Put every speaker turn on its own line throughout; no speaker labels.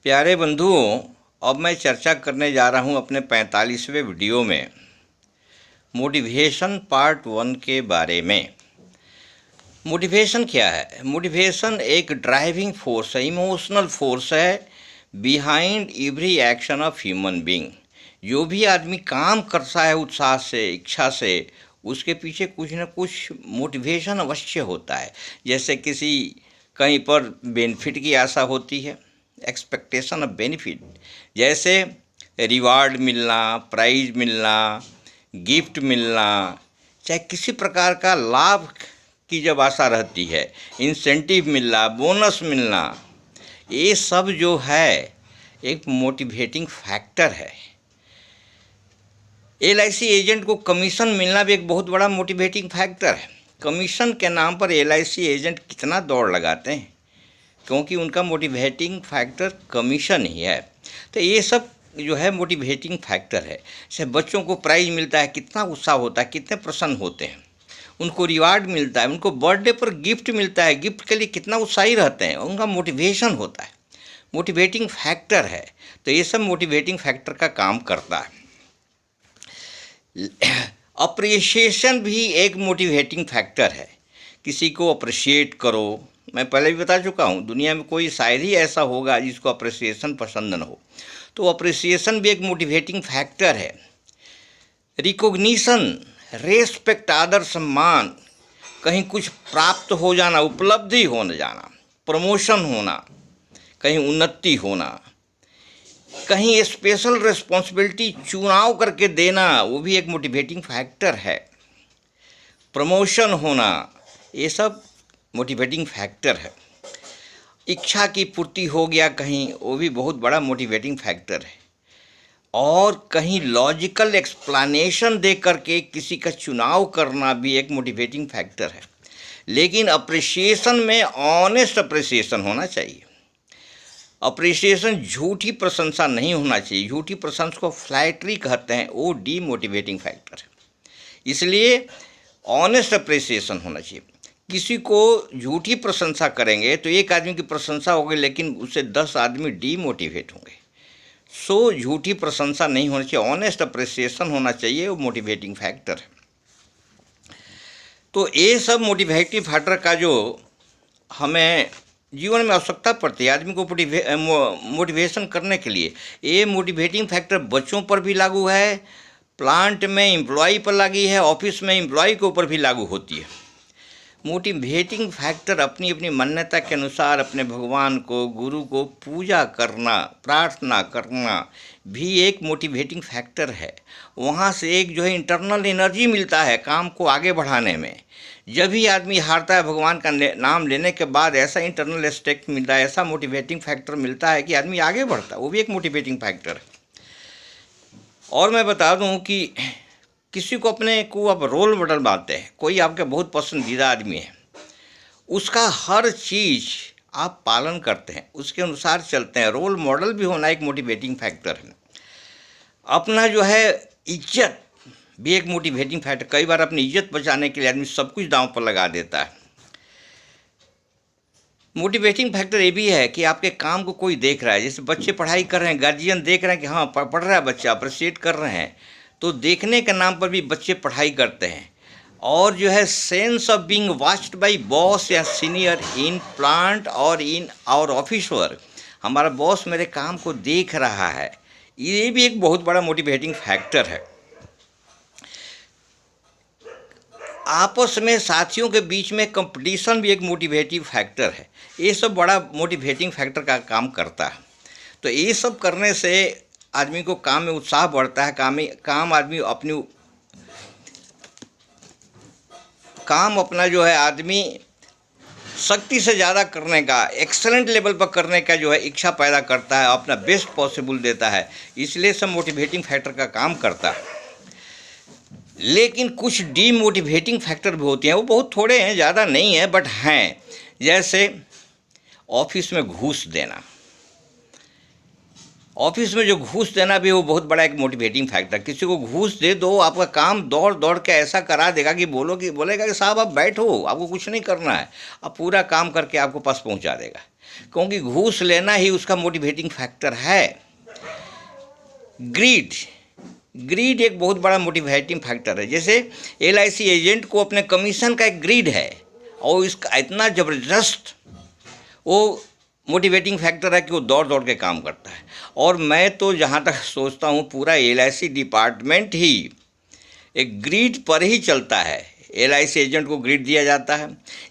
प्यारे बंधुओं, अब मैं चर्चा करने जा रहा हूं अपने 45वें वीडियो में मोटिवेशन पार्ट 1 के बारे में। मोटिवेशन क्या है? मोटिवेशन एक ड्राइविंग फोर्स है, इमोशनल फोर्स है behind every action of human being. जो भी आदमी काम करता है उत्साह से, इच्छा से, उसके पीछे कुछ न कुछ मोटिवेशन अवश्य होता है। जैसे किसी कहीं पर बेनिफिट की आशा होती है, एक्सपेक्टेशन ऑफ बेनिफिट, जैसे रिवार्ड मिलना, प्राइज मिलना, गिफ्ट मिलना, चाहे किसी प्रकार का लाभ की जब आशा रहती है, इंसेंटिव मिलना, बोनस मिलना, ये सब जो है एक मोटिवेटिंग फैक्टर है। LIC एजेंट को कमीशन मिलना भी एक बहुत बड़ा मोटिवेटिंग फैक्टर है। कमीशन के नाम पर LIC एजेंट कितना दौड़ लगाते हैं, क्योंकि उनका मोटिवेटिंग फैक्टर कमीशन ही है। तो ये सब जो है मोटिवेटिंग फैक्टर है। जैसे बच्चों को प्राइज़ मिलता है, कितना उत्साह होता है, कितने प्रसन्न होते हैं। उनको रिवार्ड मिलता है, उनको बर्थडे पर गिफ्ट मिलता है, गिफ्ट के लिए कितना उत्साही रहते हैं, उनका मोटिवेशन होता है, मोटिवेटिंग फैक्टर है। तो ये सब मोटिवेटिंग फैक्टर का काम करता है। अप्रिसिएशन भी एक मोटिवेटिंग फैक्टर है। किसी को अप्रिशिएट करो। मैं पहले भी बता चुका हूँ, दुनिया में कोई शायद ही ऐसा होगा जिसको अप्रिसिएशन पसंद न हो। तो अप्रिसिएशन भी एक मोटिवेटिंग फैक्टर है। रिकॉग्निशन, रेस्पेक्ट, आदर सम्मान, कहीं कुछ प्राप्त हो जाना, उपलब्धि हो जाना, प्रमोशन होना, कहीं उन्नति होना, कहीं स्पेशल रिस्पॉन्सिबिलिटी चुनाव करके देना, वो भी एक मोटिवेटिंग फैक्टर है। प्रमोशन होना, ये सब मोटिवेटिंग फैक्टर है। इच्छा की पूर्ति हो गया कहीं, वो भी बहुत बड़ा मोटिवेटिंग फैक्टर है। और कहीं लॉजिकल एक्सप्लेनेशन दे करके किसी का चुनाव करना भी एक मोटिवेटिंग फैक्टर है। लेकिन अप्रिसिएशन में ऑनेस्ट अप्रिसिएशन होना चाहिए। अप्रिसिएशन झूठी प्रशंसा नहीं होना चाहिए। झूठी प्रशंसा को फ्लैटरी कहते हैं, वो डीमोटिवेटिंग फैक्टर है। इसलिए ऑनेस्ट अप्रिसिएशन होना चाहिए। किसी को झूठी प्रशंसा करेंगे तो एक आदमी की प्रशंसा होगी, लेकिन उससे 10 आदमी डीमोटिवेट होंगे। सो झूठी प्रशंसा नहीं होनी चाहिए, ऑनेस्ट अप्रिसिएशन होना चाहिए, वो मोटिवेटिंग फैक्टर है। तो ये सब मोटिवेटिव फैक्टर का जो हमें जीवन में आवश्यकता पड़ती है आदमी को मोटिवेशन करने के लिए, ये मोटिवेटिंग फैक्टर बच्चों पर भी लागू है, प्लांट में एम्प्लॉय पर लगी है, ऑफिस में एम्प्लॉय के ऊपर भी लागू होती है। मोटिवेटिंग फैक्टर अपनी अपनी मान्यता के अनुसार अपने भगवान को, गुरु को पूजा करना, प्रार्थना करना भी एक मोटिवेटिंग फैक्टर है। वहाँ से एक जो है इंटरनल एनर्जी मिलता है काम को आगे बढ़ाने में। जब भी आदमी हारता है, भगवान का नाम लेने के बाद ऐसा इंटरनल स्टेट मिलता है, ऐसा मोटिवेटिंग फैक्टर मिलता है कि आदमी आगे बढ़ता है, वो भी एक मोटिवेटिंग फैक्टर है। और मैं बता दूं कि किसी को अपने को आप रोल मॉडल मानते हैं, कोई आपके बहुत पसंदीदा आदमी है, उसका हर चीज़ आप पालन करते हैं, उसके अनुसार चलते हैं। रोल मॉडल भी होना एक मोटिवेटिंग फैक्टर है। अपना जो है इज्जत भी एक मोटिवेटिंग फैक्टर। कई बार अपनी इज्जत बचाने के लिए आदमी सब कुछ दांव पर लगा देता है। मोटिवेटिंग फैक्टर ये भी है कि आपके काम को कोई देख रहा है। जैसे बच्चे पढ़ाई कर रहे हैं, गार्जियन देख रहे हैं कि हाँ पढ़ रहा है बच्चा, अप्रिशिएट कर रहे हैं, तो देखने के नाम पर भी बच्चे पढ़ाई करते हैं। और जो है sense of being watched bye boss या सीनियर इन प्लांट और इन आवर ऑफिस वर्क, हमारा बॉस मेरे काम को देख रहा है, ये भी एक बहुत बड़ा मोटिवेटिंग फैक्टर है। आपस में साथियों के बीच में कंपटीशन भी एक मोटिवेटिव फैक्टर है। ये सब बड़ा मोटिवेटिंग फैक्टर का काम करता है। तो ये सब करने से आदमी को काम में उत्साह बढ़ता है। काम अपना जो है आदमी शक्ति से ज़्यादा करने का, एक्सेलेंट लेवल पर करने का जो है इच्छा पैदा करता है, अपना बेस्ट पॉसिबल देता है। इसलिए सब मोटिवेटिंग फैक्टर का काम करता है। लेकिन कुछ डीमोटिवेटिंग फैक्टर भी होते हैं, वो बहुत थोड़े हैं, ज़्यादा नहीं है, बट हैं। जैसे ऑफिस में घूस देना। ऑफिस में जो घूस देना भी वो बहुत बड़ा एक मोटिवेटिंग फैक्टर। किसी को घूस दे दो, आपका काम दौड़ दौड़ के ऐसा करा देगा कि बोलेगा कि साहब आप बैठो, आपको कुछ नहीं करना है, अब पूरा काम करके आपको पास पहुंचा देगा। क्योंकि घूस लेना ही उसका मोटिवेटिंग फैक्टर है। ग्रीड ग्रीड एक बहुत बड़ा मोटिवेटिंग फैक्टर है। जैसे LIC एजेंट को अपने कमीशन का एक ग्रीड है और इसका इतना ज़बरदस्त वो मोटिवेटिंग फैक्टर है कि वो दौड़ दौड़ के काम करता है। और मैं तो जहाँ तक सोचता हूँ पूरा LIC डिपार्टमेंट ही एक ग्रिड पर ही चलता है। LIC एजेंट को ग्रिड दिया जाता है,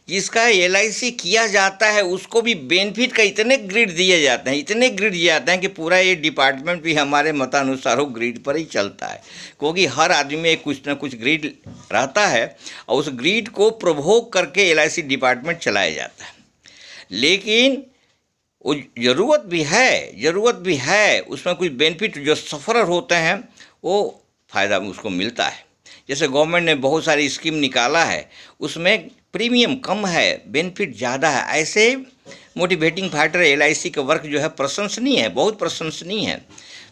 जिसका LIC किया जाता है उसको भी बेनिफिट का इतने ग्रिड दिए जाते हैं, इतने ग्रिड दिए जाते हैं कि पूरा ये डिपार्टमेंट भी हमारे मतानुसार वो ग्रिड पर ही चलता है। क्योंकि हर आदमी में कुछ ना कुछ ग्रिड रहता है और उस ग्रिड को प्रभोग करके LIC डिपार्टमेंट चलाया जाता है। लेकिन वो ज़रूरत भी है उसमें कुछ बेनिफिट जो सफ़रर होते हैं वो फ़ायदा उसको मिलता है। जैसे गवर्नमेंट ने बहुत सारी स्कीम निकाला है, उसमें प्रीमियम कम है, बेनिफिट ज़्यादा है। ऐसे मोटिवेटिंग फैक्टर LIC का वर्क जो है प्रशंसनीय है, बहुत प्रशंसनीय है।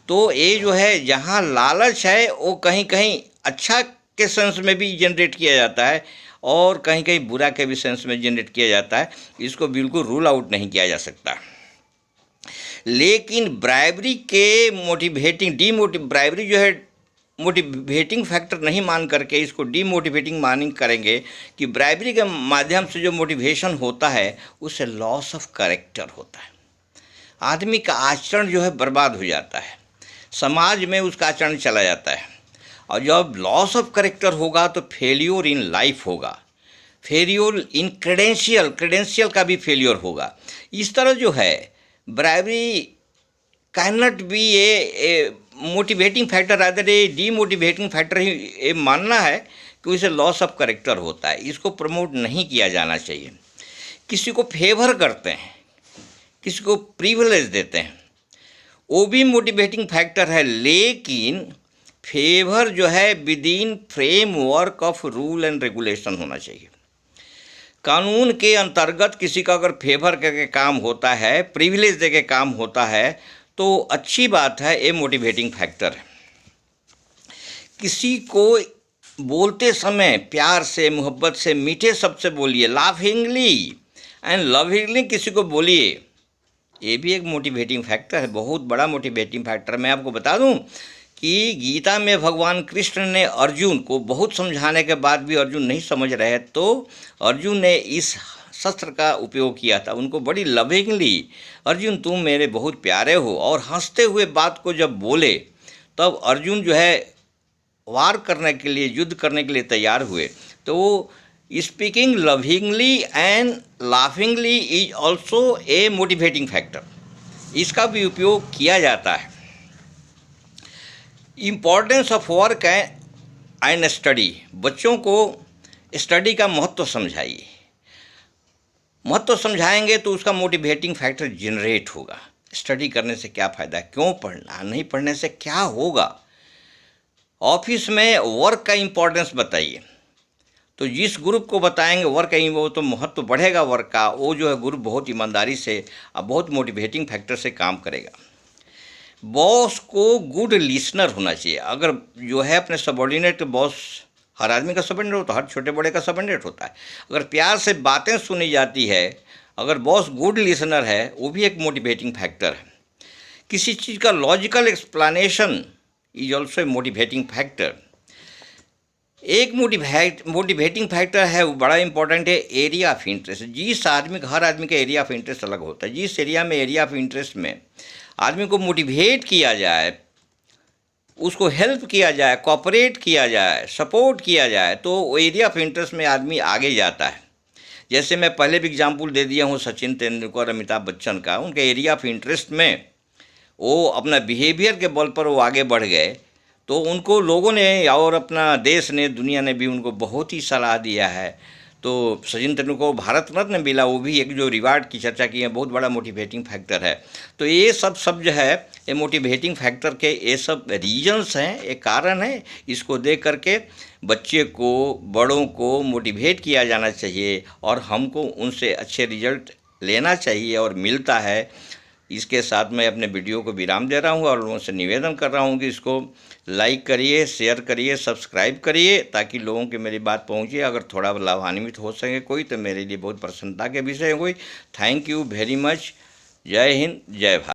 तो ये जो है जहाँ लालच है वो कहीं कहीं अच्छा के सेंस में भी जनरेट किया जाता है और कहीं कहीं बुरा के भी सेंस में जनरेट किया जाता है। इसको बिल्कुल रूल आउट नहीं किया जा सकता। लेकिन ब्राइबरी के ब्राइबरी जो है मोटिवेटिंग फैक्टर नहीं मान करके इसको डीमोटिवेटिंग मानिंग करेंगे कि ब्राइबरी के माध्यम से जो मोटिवेशन होता है उससे लॉस ऑफ कैरेक्टर होता है। आदमी का आचरण जो है बर्बाद हो जाता है, समाज में उसका आचरण चला जाता है। और जब लॉस ऑफ कैरेक्टर होगा तो फेल्योर इन लाइफ होगा, फेल्योर इन क्रेडेंशियल का भी फेल्योर होगा। इस तरह जो है bribery can not be a motivating factor, rather a demotivating factor ही ये मानना है कि उसे लॉस ऑफ कैरेक्टर होता है। इसको प्रमोट नहीं किया जाना चाहिए। किसी को फेवर करते हैं, किसी को प्रिविलेज देते हैं, वो भी मोटिवेटिंग फैक्टर है। लेकिन फेवर जो है with in framework of rule and regulation होना चाहिए। कानून के अंतर्गत किसी का अगर फेवर करके काम होता है, प्रिविलेज दे के काम होता है तो अच्छी बात है, ये मोटिवेटिंग फैक्टर है। किसी को बोलते समय प्यार से, मोहब्बत से, मीठे शब्द से बोलिए, लाफिंगली एंड लविंगली किसी को बोलिए, ये भी एक मोटिवेटिंग फैक्टर है, बहुत बड़ा मोटिवेटिंग फैक्टर। मैं आपको बता दूं कि गीता में भगवान कृष्ण ने अर्जुन को बहुत समझाने के बाद भी अर्जुन नहीं समझ रहे तो अर्जुन ने इस शस्त्र का उपयोग किया था। उनको बड़ी लविंगली, अर्जुन तुम मेरे बहुत प्यारे हो, और हंसते हुए बात को जब बोले तब अर्जुन जो है वार करने के लिए, युद्ध करने के लिए तैयार हुए। तो speaking lovingly and laughingly is also a motivating factor, इसका भी उपयोग किया जाता है। Importance of work and study, बच्चों को स्टडी का महत्व समझाइए। महत्व समझाएंगे तो उसका मोटिवेटिंग फैक्टर जनरेट होगा। स्टडी करने से क्या फ़ायदा है, क्यों पढ़ना, नहीं पढ़ने से क्या होगा। ऑफिस में वर्क का इम्पोर्टेंस बताइए, तो जिस ग्रुप को बताएंगे वर्क का वो तो महत्व बढ़ेगा वर्क का, वो जो है ग्रुप बहुत ईमानदारी से और बहुत मोटिवेटिंग फैक्टर से काम करेगा। बॉस को गुड लिसनर होना चाहिए। अगर जो है अपने सबॉर्डिनेट, बॉस हर आदमी का सबॉर्डिनेट होता है, हर छोटे बड़े का सबॉर्डिनेट होता है। अगर प्यार से बातें सुनी जाती है, अगर बॉस गुड लिसनर है, वो भी एक मोटिवेटिंग फैक्टर है। किसी चीज़ का logical explanation is also a motivating factor. एक मोटिवेटिंग फैक्टर है, वो बड़ा इंपॉर्टेंट है, एरिया ऑफ इंटरेस्ट। जिस आदमी का, हर आदमी का एरिया ऑफ इंटरेस्ट अलग होता है। जिस एरिया ऑफ इंटरेस्ट में आदमी को मोटिवेट किया जाए, उसको हेल्प किया जाए, कोऑपरेट किया जाए, सपोर्ट किया जाए, तो वो एरिया ऑफ इंटरेस्ट में आदमी आगे जाता है। जैसे मैं पहले भी एग्जांपल दे दिया हूँ सचिन तेंदुलकर, अमिताभ बच्चन का। उनके एरिया ऑफ इंटरेस्ट में वो अपना बिहेवियर के बल पर वो आगे बढ़ गए, तो उनको लोगों ने और अपना देश ने, दुनिया ने भी उनको बहुत ही सलाह दिया है। तो सचिन तेंदुलकर को भारत रत्न मिला, वो भी एक जो रिवार्ड की चर्चा की है, बहुत बड़ा मोटिवेटिंग फैक्टर है। तो ये सब जो है ये मोटिवेटिंग फैक्टर के ये सब रीजन्स हैं, एक कारण है। इसको देख करके बच्चे को, बड़ों को मोटिवेट किया जाना चाहिए और हमको उनसे अच्छे रिजल्ट लेना चाहिए और मिलता है। इसके साथ मैं अपने वीडियो को विराम दे रहा हूँ और लोगों से निवेदन कर रहा हूँ कि इसको लाइक करिए, शेयर करिए, सब्सक्राइब करिए, ताकि लोगों की मेरी बात पहुँचे। अगर थोड़ा लाभान्वित हो सके कोई तो मेरे लिए बहुत प्रसन्नता के विषय हुई। Thank you very much. जय हिंद, जय भारत।